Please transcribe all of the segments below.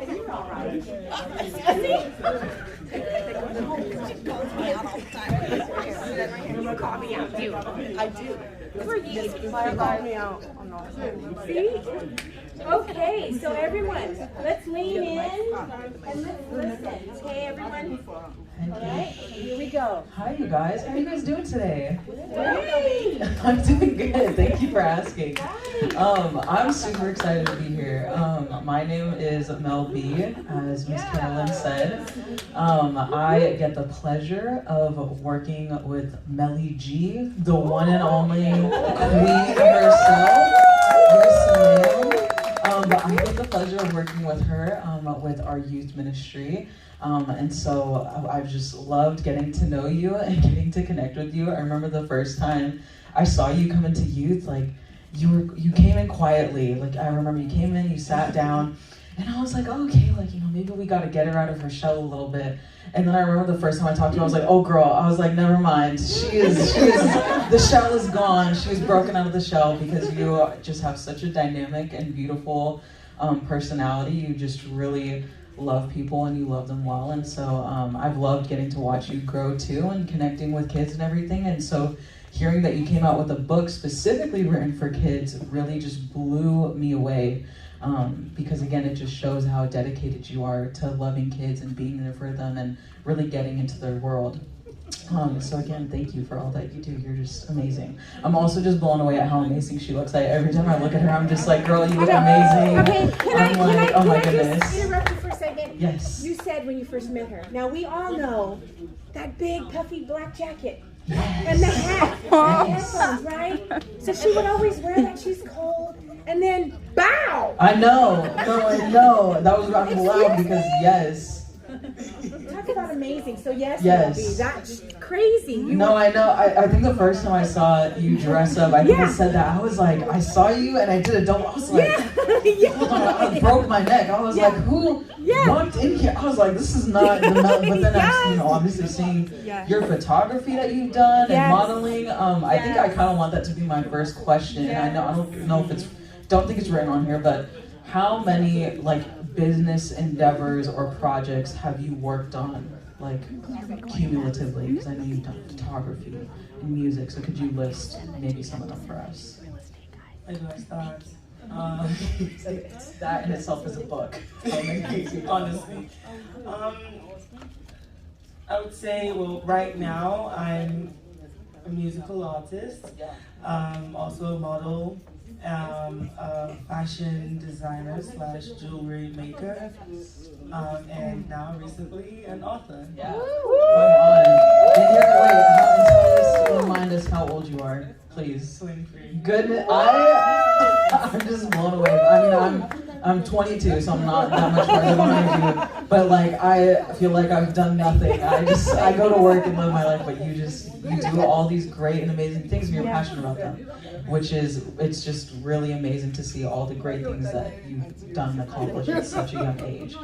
You're all right. You call me out, too. I do. Who are you? Call me out. See? Okay, so everyone, let's lean in and let's listen. Okay, everyone? All right, here we go. Hi, you guys. How are you guys doing today? Great. I'm doing good. Thank you for asking. I'm super excited to be here. My name is Mel B, as Miss Carolyn said. I get the pleasure of working with Melly G, the one and only queen herself. Yes, ma'am. But I get the pleasure of working with her with our youth ministry. And so I've just loved getting to know you and getting to connect with you. I remember the first time I saw you come into youth, like you came in quietly. Like I remember you came in, you sat down, and I was like, oh, okay, like, you know, maybe we got to get her out of her shell a little bit. And then I remember the first time I talked to her, I was like, oh girl, I was like, never mind. She is, the shell is gone. She was broken out of the shell because you just have such a dynamic and beautiful personality. You just really love people and you love them well. And so I've loved getting to watch you grow too and connecting with kids and everything. And so hearing that you came out with a book specifically written for kids really just blew me away. Because again, it just shows how dedicated you are to loving kids and being there for them and really getting into their world. So again, thank you for all that you do. You're just amazing. I'm also just blown away at how amazing she looks. Like every time I look at her, I'm just like, girl, you look amazing. Okay, can I goodness. just interrupt you for a second? Yes. You said when you first met her. Now we all know that big puffy black jacket. Yes. And the hat. And headphones, right? So she would always wear that. She's cold. And then, bow! I know. No, I know. That was I'm loud because yes. Talk about amazing. So yes, Yes. that's crazy. No, I know. I think the first time I saw you dress up, I think I said that. I was like, I saw you and I did a double. I was like, hold on, I broke my neck. I was like, who walked in here? I was like, this is not the But then I'm, obviously seeing your photography that you've done and modeling. I think I kind of want that to be my first question. And I don't know if don't think it's written on here, but how many like business endeavors or projects have you worked on, like cumulatively? Because I know you've done photography and music, so could you list maybe some of them for us? Where do I start? That in itself is a book. Honestly. I would say, well, right now I'm a musical artist, also a model, a fashion designer / jewelry maker, and now recently an author. Yeah. Come on. And wait, remind us how old you are, please. 23. Goodness, I'm just blown away. I mean, I'm 22, so I'm not that much farther behind you. But like, I feel like I've done nothing. I go to work and live my life, but you do all these great and amazing things, and you're passionate about them, which is, it's just really amazing to see all the great things that you've done and accomplished at such a young age.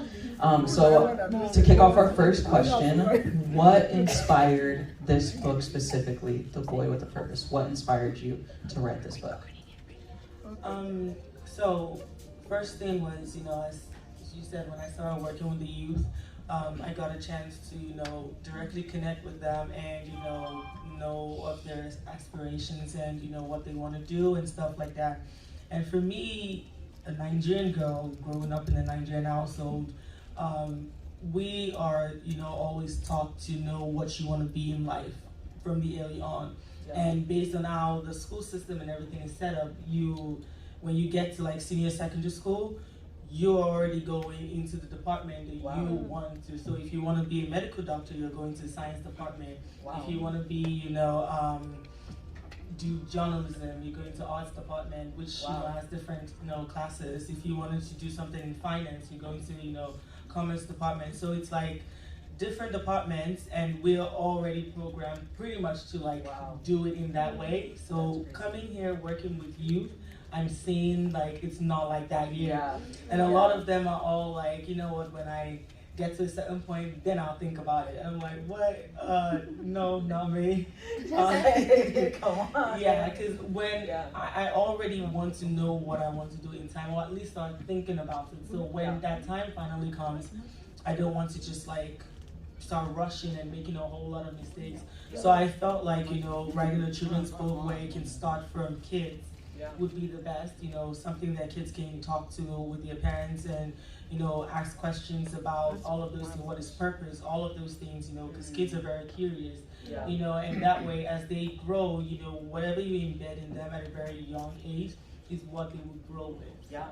So to kick off our first question, what inspired this book specifically, The Boy with a Purpose? What inspired you to write this book? So first thing was, as you said, when I started working with the youth, I got a chance to, directly connect with them and, know of their aspirations and, what they want to do and stuff like that. And for me, a Nigerian girl growing up in a Nigerian household, we are, always taught to know what you want to be in life from the early on. And based on how the school system and everything is set up, when you get to like senior secondary school, you're already going into the department that you want to. So if you want to be a medical doctor, you're going to the science department. If you want to be, do journalism, you're going to arts department, which has different, classes. If you wanted to do something in finance, you're going to, commerce department. So it's like different departments, and we're already programmed pretty much to do it in that way. So coming here, working with youth, I'm seeing like it's not like that here. And a lot of them are all like, you know what, when I get to a certain point, then I'll think about it. And I'm like, what? No, not me. Come on. Yeah, because when I already want to know what I want to do in time, or at least start thinking about it. So when that time finally comes, I don't want to just like start rushing and making a whole lot of mistakes. So I felt like, writing a children's book where you can start from kids would be the best, something that kids can talk to with their parents and, ask questions about all of those, what is purpose, all of those things, because kids are very curious, and that way as they grow, whatever you embed in them at a very young age is what they will grow with. Yeah.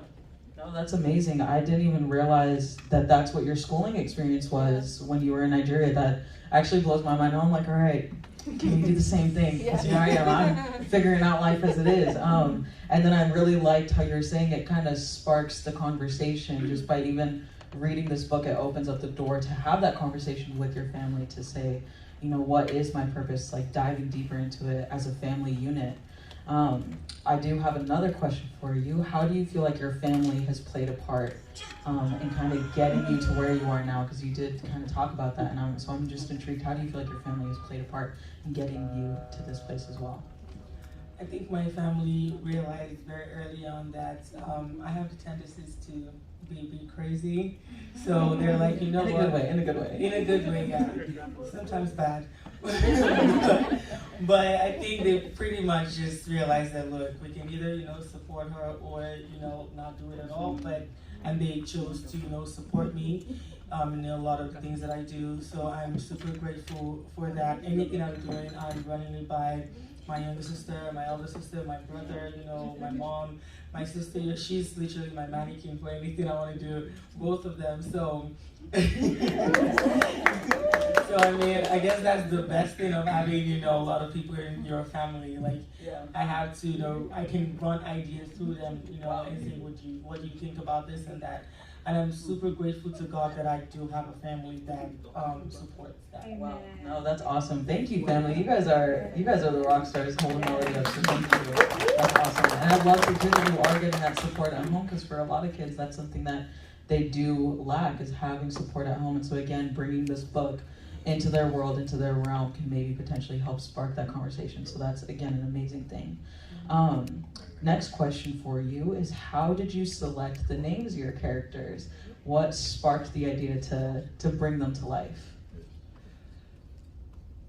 No, that's amazing. I didn't even realize that that's what your schooling experience was when you were in Nigeria. That actually blows my mind. I'm like, all right, can we do the same thing? Because here I am, I'm figuring out life as it is. And then I really liked how you're saying it kind of sparks the conversation just by even reading this book. It opens up the door to have that conversation with your family to say, what is my purpose? Like diving deeper into it as a family unit. I do have another question for you. How do you feel like your family has played a part in kind of getting you to where you are now? Because you did kind of talk about that, and so I'm just intrigued. How do you feel like your family has played a part in getting you to this place as well? I think my family realized very early on that I have the tendencies to be crazy. So they're like, in a good way. In a good way, yeah. Sometimes bad. But I think they pretty much just realized that, look, we can either, support her or, not do it at all. And they chose to, support me in a lot of the things that I do. So I'm super grateful for that. Anything I'm doing, I'm running it by my younger sister, my elder sister, my brother, my mom, my sister. She's literally my mannequin for anything I want to do. Both of them. So, I mean, I guess that's the best thing of having, a lot of people in your family. Like, I have to, I can run ideas through them, and say, what do you think about this and that? And I'm super grateful to God that I do have a family that supports that. Wow. No, that's awesome. Thank you, family. You guys are the rock stars holding Melody up. So thank you. That's awesome. And I love to hear that you are getting that support at home, because for a lot of kids, that's something that they do lack, is having support at home. And so again, bringing this book into their world, into their realm, can maybe potentially help spark that conversation. So that's, again, an amazing thing. Next question for you is, how did you select the names of your characters? What sparked the idea to bring them to life?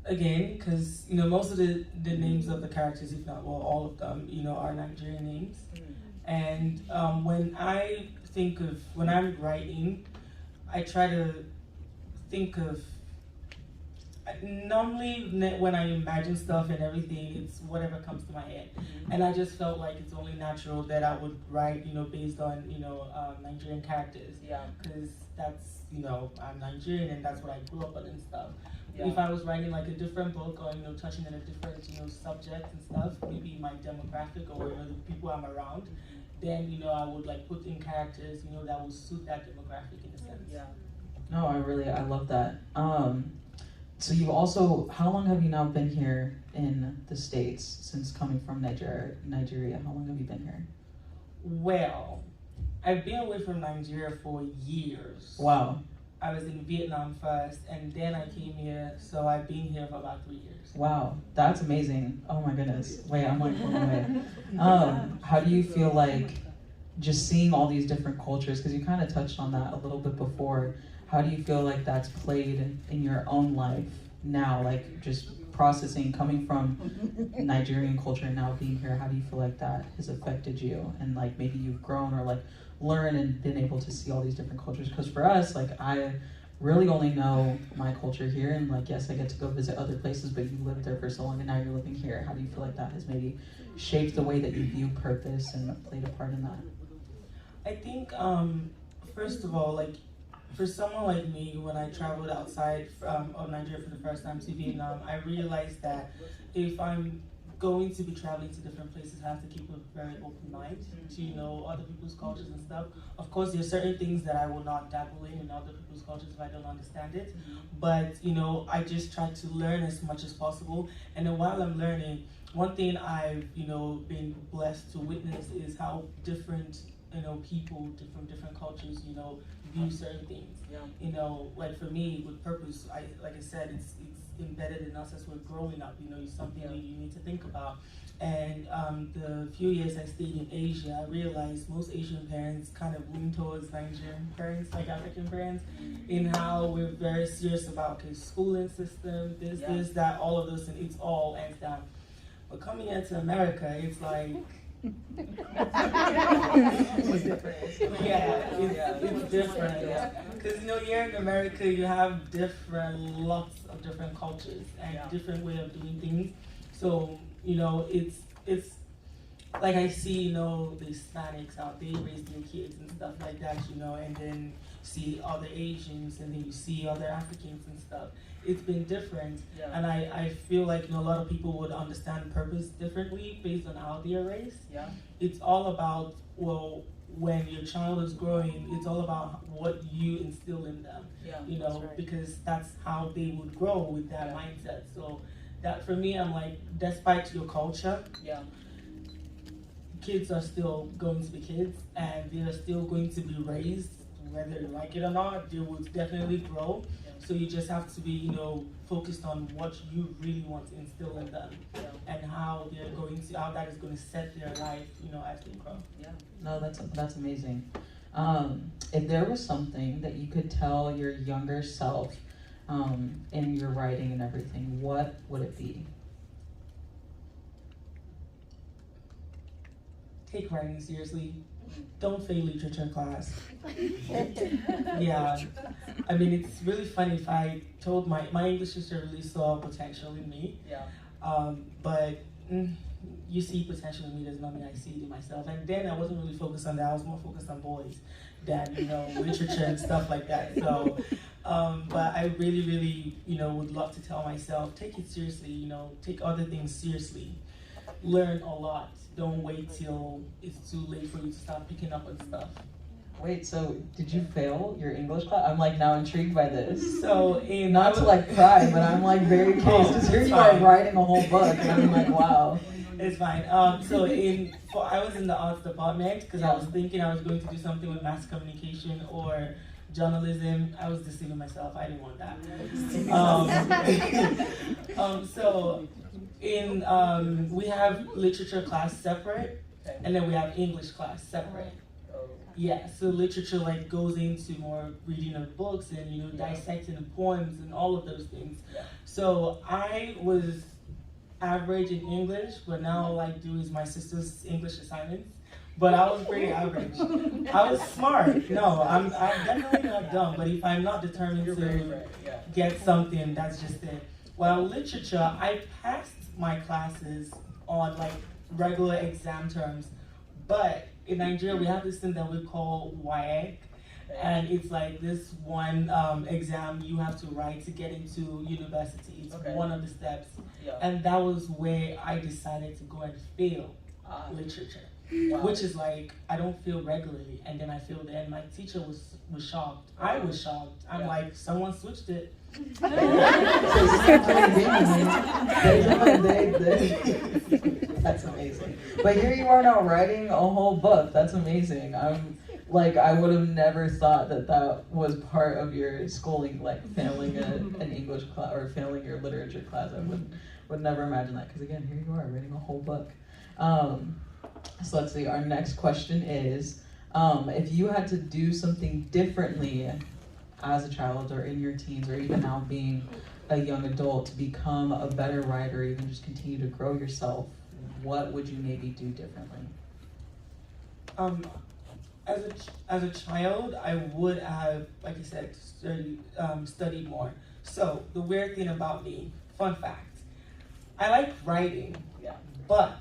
Again, because, most of the names of the characters, if not all of them, are Nigerian names. And when I'm writing, I try to think of, normally when I imagine stuff and everything, it's whatever comes to my head. And I just felt like it's only natural that I would write, based on, Nigerian characters. Yeah. Because that's, I'm Nigerian and that's what I grew up on and stuff. Yeah. If I was writing like a different book or, touching on a different, subject and stuff, maybe my demographic or, the people I'm around, then, I would like put in characters, that would suit that demographic in a sense. Yeah. No, I love that. So you also, how long have you now been here in the States since coming from Nigeria? How long have you been here? Well, I've been away from Nigeria for years. Wow. I was in Vietnam first, and then I came here, so I've been here for about 3 years. Wow, that's amazing. Oh my goodness. Wait, I'm like blown away. How do you feel like just seeing all these different cultures, because you kind of touched on that a little bit before, how do you feel like that's played in your own life now, like just processing, coming from Nigerian culture and now being here? How do you feel like that has affected you, and like maybe you've grown or like learned and been able to see all these different cultures? Because for us, like I really only know my culture here, and like yes, I get to go visit other places, but you lived there for so long and now you're living here. How do you feel like that has maybe shaped the way that you view purpose and played a part in that? I think first of all, like for someone like me, when I traveled outside of Nigeria for the first time to Vietnam, I realized that if I'm going to be traveling to different places, I have to keep a very open mind to other people's cultures and stuff. Of course, there's certain things that I will not dabble in other people's cultures if I don't understand it. But I just try to learn as much as possible. And then while I'm learning, one thing I've been blessed to witness is how different people from different cultures, view certain things. Like for me, with purpose, like I said, it's embedded in us as we're growing up. It's something that you need to think about. And the few years I stayed in Asia, I realized most Asian parents kind of lean towards Nigerian parents, like African parents, in how we're very serious about schooling system, this, that, all of those, and it's all hands down. But coming into America, it's like it's different. It's different. Because here in America, you have lots of different cultures and different way of doing things. So it's like I see the Hispanics out there raise their kids and stuff like that, and then see other Asians and then you see other Africans and stuff. It's been different, and I feel like a lot of people would understand purpose differently based on how they're raised. It's all about, when your child is growing, it's all about what you instill in them, right. Because that's how they would grow with that mindset. So that for me, I'm like, despite your culture, kids are still going to be kids, and they are still going to be raised, whether you like it or not. They will definitely grow. So you just have to be, focused on what you really want to instill in them, and how that is going to set their life, as they grow. No, that's amazing. If there was something that you could tell your younger self, in your writing and everything, what would it be? Take writing seriously. Don't fail literature class. I mean, it's really funny. If I told my English teacher really saw potential in me, but you see potential in me does not mean I see it in myself. And then I wasn't really focused on that. I was more focused on boys than literature and stuff like that. So, but I really, really, would love to tell myself, take it seriously. Take other things seriously. Learn a lot. Don't wait till it's too late for you to start picking up on stuff. Wait, so did you fail your English class? I'm like now intrigued by this. So not to like cry, but I'm like very curious because here you are writing a whole book, and I'm like, wow. It's fine. I was in the arts department because I was thinking I was going to do something with mass communication or journalism. I was deceiving myself. I didn't want that. We have literature class separate, and then we have English class separate. So literature goes into more reading of books and dissecting the poems and all of those things. So I was average in English, but now all I do is my sister's English assignments. But I was pretty average. I was smart. No, I'm definitely not dumb. But if I'm not determined to get something, that's just it. While literature, I passed my classes on regular exam terms, but in Nigeria we have this thing that we call WAEC, and it's this one exam you have to write to get into university. It's one of the steps, and that was where I decided to go and fail literature. Which is I don't feel regularly, and then I failed it, and my teacher was shocked. I was shocked. I'm like, someone switched it. That's amazing. But here you are now writing a whole book. That's amazing. I would have never thought that was part of your schooling, failing an English class or failing your literature class. I would never imagine that, because again, here you are writing a whole book. So let's see, our next question is, if you had to do something differently as a child or in your teens or even now being a young adult to become a better writer, even just continue to grow yourself, what would you maybe do differently? As a child, I would have, like I said, studied more. So the weird thing about me, fun fact, I like writing, but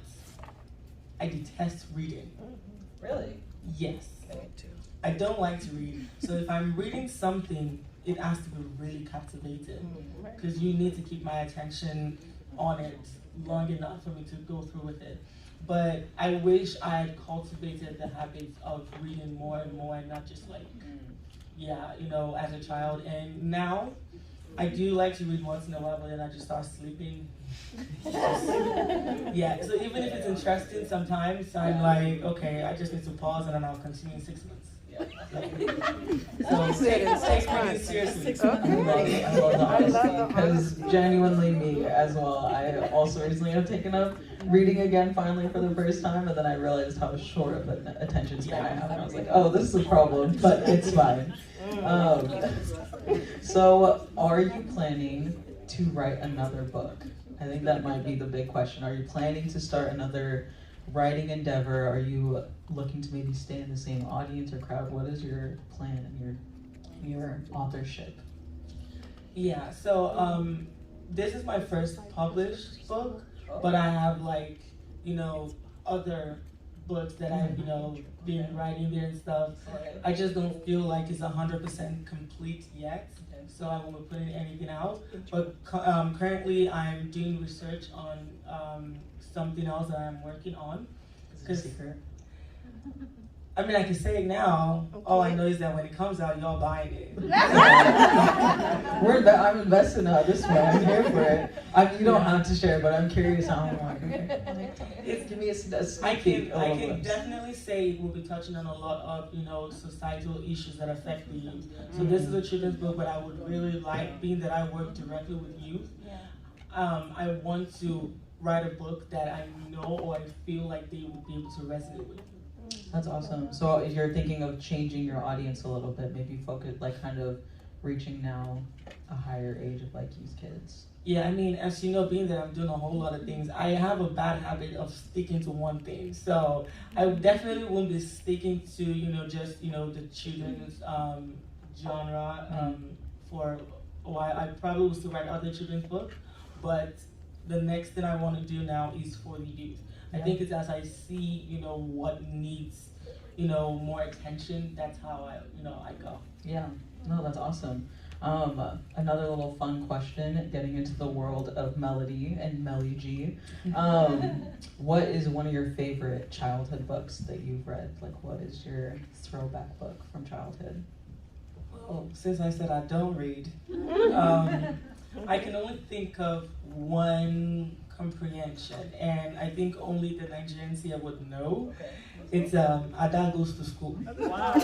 I detest reading. Really? Yes. I don't like to read. So if I'm reading something, it has to be really captivating, because you need to keep my attention on it long enough for me to go through with it. But I wish I had cultivated the habit of reading more and more, and not just as a child. And now, I do like to read once in a while, but then I just start sleeping. Yeah, so even if it's interesting, sometimes I'm like, okay, I just need to pause and then I'll continue in 6 months. So take reading seriously. I love the honesty, because genuinely me as well. I also recently have taken up reading again finally for the first time, and then I realized how short of an attention span I have, and I was like, oh, this is a problem, but it's fine. So are you planning to write another book? I think that might be the big question. Are you planning to start another writing endeavor? Are you looking to maybe stay in the same audience or crowd? What is your plan and your authorship? Yeah, so this is my first published book, but I have like, other books that I've, been writing there and stuff. I just don't feel like it's 100% complete yet, so I won't be putting anything out. But currently I'm doing research on something else that I'm working on. Is it a secret? I mean, I can say it now. Okay. All I know is that when it comes out, y'all buying it. I'm invested now this way. I'm here for it. You don't have to share, but I'm curious how I'm like, okay. Give me a I can definitely say we'll be touching on a lot of, societal issues that affect the youth. So this is a children's book, but I would really like, being that I work directly with youth, I want to write a book that I know or I feel like they would be able to resonate with. That's awesome. So you're thinking of changing your audience a little bit, maybe focus, like kind of reaching now a higher age of like youth kids. Yeah, I mean, as you know, being that I'm doing a whole lot of things, I have a bad habit of sticking to one thing. So I definitely won't be sticking to, just, the children's genre for a while. I probably will still write other children's books, but the next thing I want to do now is for the youth. I think it's as I see, what needs, more attention, that's how I go. Yeah, no, that's awesome. Another little fun question, getting into the world of melody and Melly G. What is one of your favorite childhood books that you've read? Like, what is your throwback book from childhood? Well, since I said I don't read, I can only think of one comprehension, and I think only the Nigerians here would know. Okay. It's Ada Goes to School. Wow.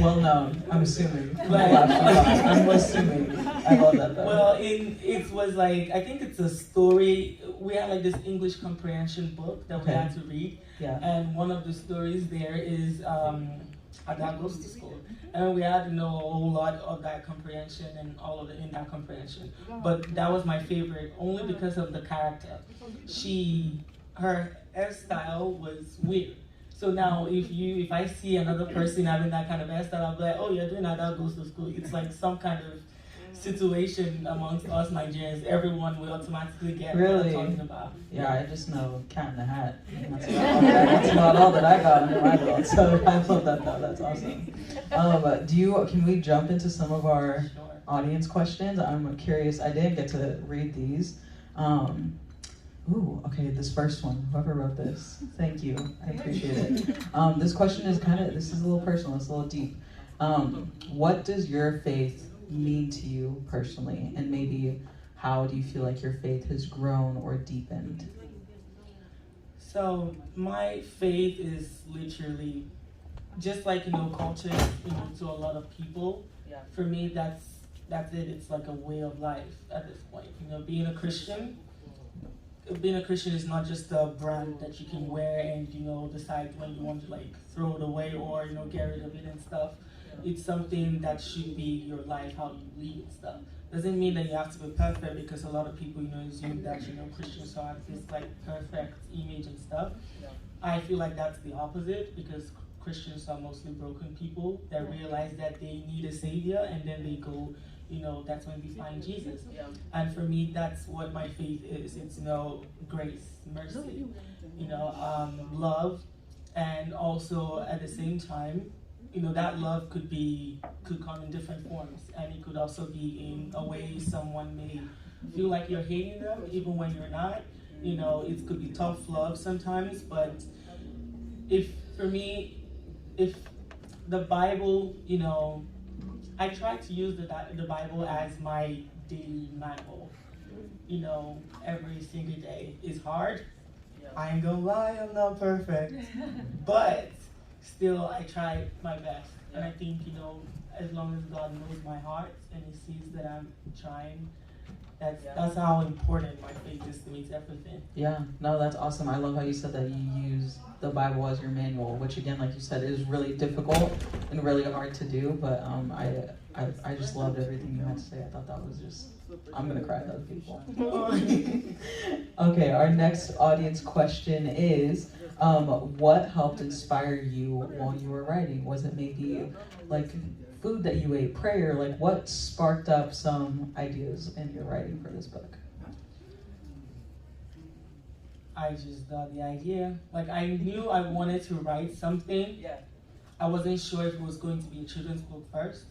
Well known, I'm assuming. I'm assuming. I love that though. Well, it was like, I think it's a story. We had like this English comprehension book that we had to read. Yeah. And one of the stories there is Ada Goes to School. And we had to know a whole lot of that comprehension and all of it in that comprehension. But that was my favorite, only because of the character. Her hairstyle was weird. So now if I see another person having that kind of hairstyle, I'll be like, oh, you're doing Ada Goes to School. It's like some kind of situation amongst us Nigerians. Everyone will automatically get what I'm talking about. Yeah, I just know Cat in the Hat. That's about all that I got under my belt. So I love that though. That's awesome. Can we jump into some of our audience questions? I'm curious. I didn't get to read these. Okay, this first one, whoever wrote this, thank you, I appreciate it. This question is this is a little personal, it's a little deep. What does your faith mean to you personally, and maybe how do you feel like your faith has grown or deepened? So my faith is literally just like culture, to a lot of people. For me, that's it. It's like a way of life at this point. Being a Christian is not just a brand that you can wear and decide when you want to like throw it away or get rid of it and stuff. It's something that should be your life, how you lead and stuff. Doesn't mean that you have to be perfect, because a lot of people assume that Christians have this like perfect image and stuff. I feel like that's the opposite, because Christians are mostly broken people that realize that they need a savior, and then they go, that's when we find Jesus. And for me, that's what my faith is. It's grace, mercy, love, and also at the same time, that love could come in different forms, and it could also be in a way someone may feel like you're hating them, even when you're not. It could be tough love sometimes, but if the Bible, I try to use the Bible as my daily manual. You know, every single day is hard. I ain't gonna lie, I'm not perfect. But still, I try my best. And I think, you know, as long as God knows my heart and He sees that I'm trying, that's how important my faith is to me. It's everything. Yeah, no, that's awesome. I love how you said that you use the Bible as your manual, which again, like you said, is really difficult and really hard to do. But I just loved everything you had to say. I thought that was just, I'm gonna cry to other people. Okay, our next audience question is, what helped inspire you while you were writing? Was it maybe like food that you ate, prayer? Like what sparked up some ideas in your writing for this book? I just got the idea. Like I knew I wanted to write something. Yeah. I wasn't sure if it was going to be a children's book first.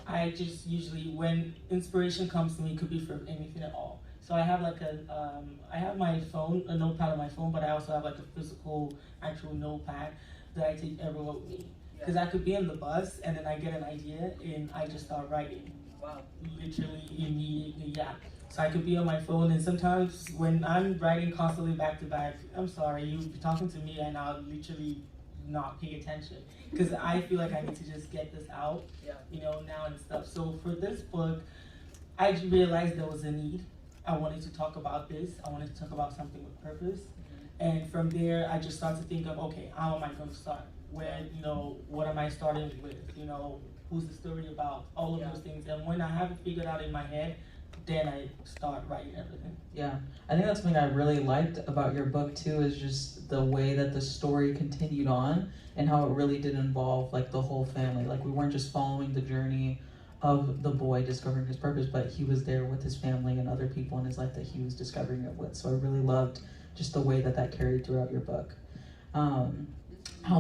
I just usually, when inspiration comes to me, it could be for anything at all. So I have like I have my phone, a notepad on my phone, but I also have like a physical, actual notepad that I take everywhere with me. Because I could be in the bus and then I get an idea and I just start writing. Wow. Literally immediately, yeah. So I could be on my phone, and sometimes when I'm writing constantly back to back, I'm sorry, you'll be talking to me and I'll literally not pay attention. Because I feel like I need to just get this out, you know, now and stuff. So for this book, I realized there was a need. I wanted to talk about this. I wanted to talk about something with purpose. And from there, I just started to think of, okay, how am I going to start? Where, you know, what am I starting with? You know, who's the story about? All of those things. And when I have it figured out in my head, then I start writing everything. Yeah, I think that's something I really liked about your book too, is just the way that the story continued on and how it really did involve like the whole family. Like we weren't just following the journey of the boy discovering his purpose, but he was there with his family and other people in his life that he was discovering it with. So I really loved just the way that carried throughout your book. How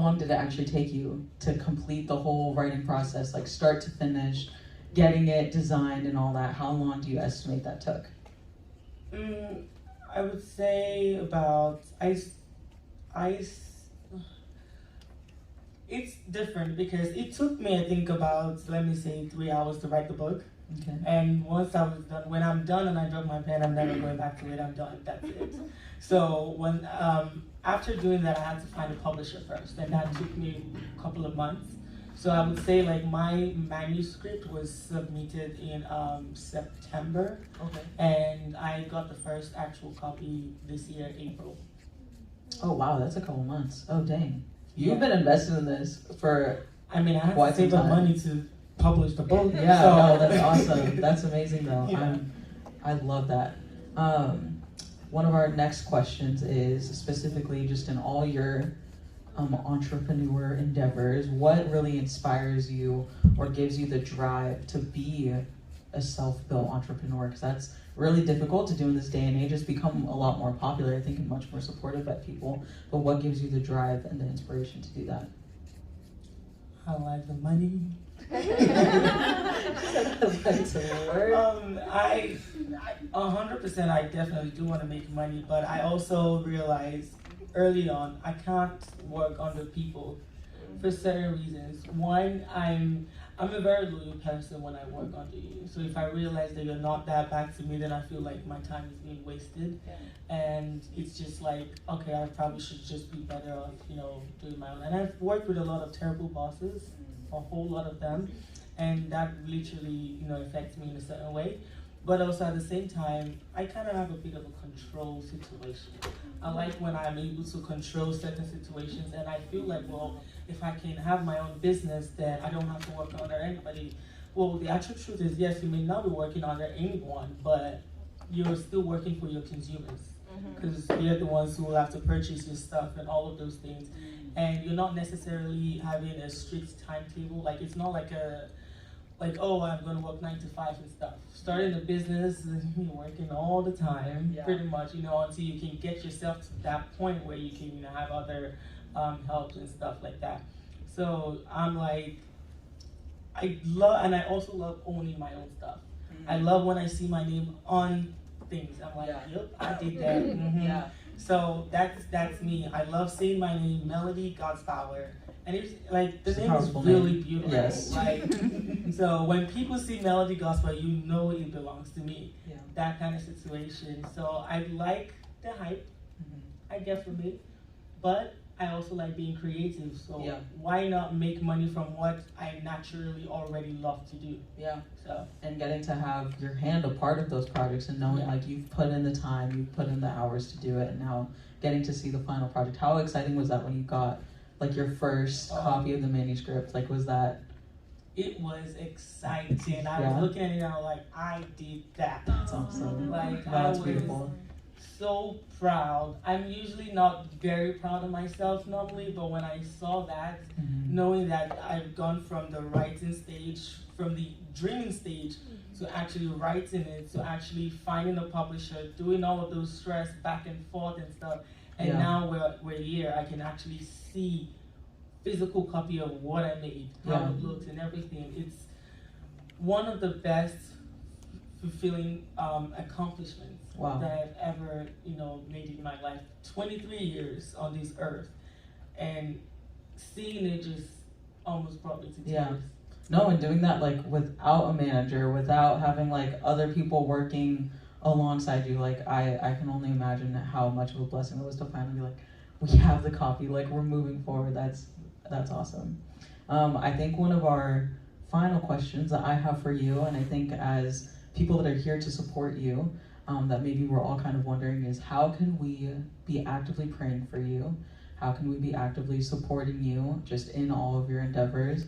long did it actually take you to complete the whole writing process, like start to finish, getting it designed and all that? How long do you estimate that took? I would say about, it's different because it took me, I think, about, let me say, 3 hours to write the book. Okay. And once I was done, when I'm done and I drop my pen, I'm never going back to it. I'm done. That's it. So when after doing that, I had to find a publisher first, and that took me a couple of months. So I would say like my manuscript was submitted in September, and I got the first actual copy this year, April. Oh wow, that's a couple months. Oh dang, you've been invested in this for. I mean, I had to save up money to publish the book. Yeah, so. no, that's awesome. That's amazing though. Yeah. I love that. One of our next questions is specifically just in all your entrepreneur endeavors, what really inspires you or gives you the drive to be a self-built entrepreneur? Because that's really difficult to do in this day and age. It's become a lot more popular, I think, and much more supported by people. But what gives you the drive and the inspiration to do that? I like the money. I 100%, I definitely do want to make money, but I also realized early on I can't work under people for certain reasons. One, I'm a very loyal person when I work under you. So if I realize that you're not that back to me, then I feel like my time is being wasted. And it's just like, okay, I probably should just be better off, you know, doing my own. And I've worked with a lot of terrible bosses, a whole lot of them, and that literally, you know, affects me in a certain way. But also at the same time, I kind of have a bit of a control situation. I like when I'm able to control certain situations, and I feel like, well, if I can have my own business, then I don't have to work under anybody. Well, the actual truth is, yes, you may not be working under anyone, but you're still working for your consumers. Because they're the ones who will have to purchase your stuff and all of those things. And you're not necessarily having a strict timetable. Like, it's not like oh, I'm going to work 9 to 5 and stuff. Starting a business, you're working all the time, pretty much, you know, until you can get yourself to that point where you can, you know, have other help and stuff like that. So I'm like, I also love owning my own stuff. I love when I see my name on things. I'm like, yep, I did that. So that's me. I love saying my name, Melody Godspower, And it's like the It's a name is powerful really name. beautiful. Yes. Like, so when people see Melody Godspower, you know it belongs to me. Yeah. That kind of situation. So I like the hype, I get from it, but I also like being creative. So Yeah. why not make money from what I naturally already love to do? Yeah. So And getting to have your hand a part of those projects and knowing Yeah. like you've put in the time, you've put in the hours to do it, and now getting to see the final project. How exciting was that when you got like your first copy of the manuscript? Like, was that? it was exciting. I Yeah. was looking at it and I was like, I did that. That's awesome. Like That's I was beautiful. so proud. I'm usually not very proud of myself normally, but when I saw that, Mhm. knowing that I've gone from the writing stage, from the dreaming stage, to actually writing it, to actually finding a publisher, doing all of those stress back and forth and stuff, and Yeah. now we're here. I can actually see physical copy of what I made, how Yeah. it looks and everything. It's one of the best fulfilling accomplishments Wow. that I've ever, made in my life. 23 years on this earth, and seeing it just almost brought me to tears. Yeah. No, and doing that like without a manager, without having like other people working alongside you, like I can only imagine how much of a blessing it was to finally be like, we have the copy, like we're moving forward. That's awesome. I think one of our final questions that I have for you, and I think as people that are here to support you, that maybe we're all kind of wondering is, how can we be actively praying for you? How can we be actively supporting you just in all of your endeavors?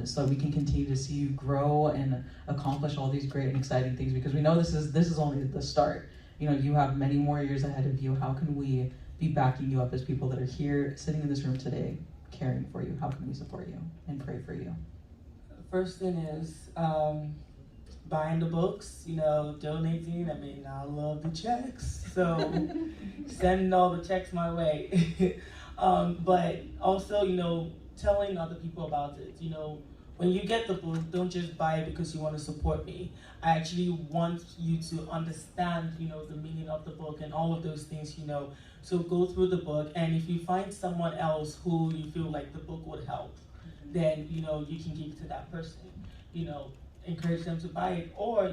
So we can continue to see you grow and accomplish all these great and exciting things, because we know this is only the start. You have many more years ahead of you. How can we be backing you up as people that are here sitting in this room today, caring for you? How can we support you and pray for you? First thing is buying the books, donating. I mean, I love the checks, so sending all the checks my way. But also, telling other people about it. When you get the book, don't just buy it because you want to support me. I actually want you to understand, the meaning of the book and all of those things, So go through the book, and if you find someone else who you feel like the book would help, then, you can give it to that person. Encourage them to buy it, or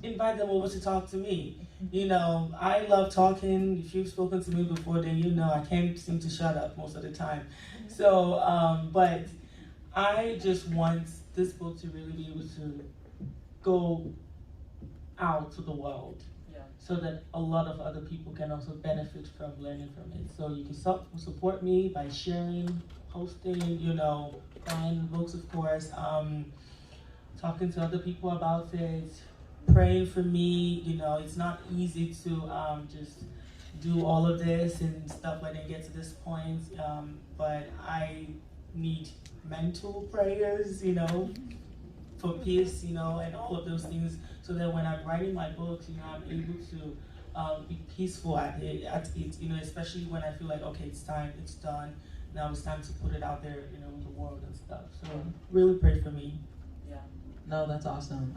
invite them over to talk to me. I love talking. If you've spoken to me before, then I can't seem to shut up most of the time. So, but I just want this book to really be able to go out to the world, so that a lot of other people can also benefit from learning from it. So you can support me by sharing, posting, buying books, of course, talking to other people about it, praying for me. It's not easy to just do all of this and stuff when I get to this point, but I need mental prayers, for peace, and all of those things, so that when I'm writing my books, I'm able to be peaceful at it, especially when I feel like, okay, it's time, it's done, now it's time to put it out there, in the world and stuff. So really pray for me. Yeah. No, that's awesome.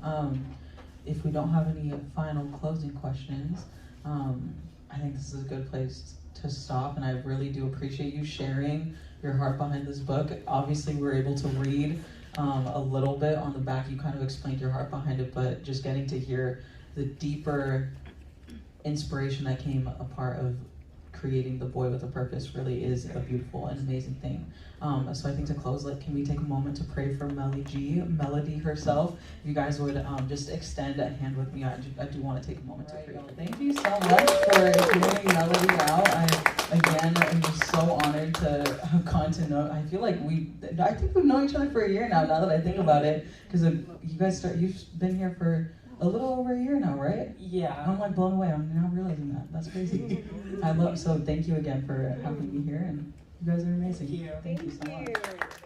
If we don't have any final closing questions, I think this is a good place to stop, and I really do appreciate you sharing your heart behind this book. Obviously, we were able to read a little bit on the back. You kind of explained your heart behind it, but just getting to hear the deeper inspiration that came a part of creating The Boy with a Purpose really is a beautiful and amazing thing. So I think to close, can we take a moment to pray for Melody herself? If you guys would just extend a hand with me, I do want to take a moment to pray. Thank you so much for hearing Melody out. I'm just so honored to have gotten to know. I feel like I think we've known each other for a year now that I think about it, because you've been here for a little over a year now, right? Yeah. I'm blown away. I'm now realizing that. That's crazy. So thank you again for having me here, and you guys are amazing. Thank you. Thank you so much.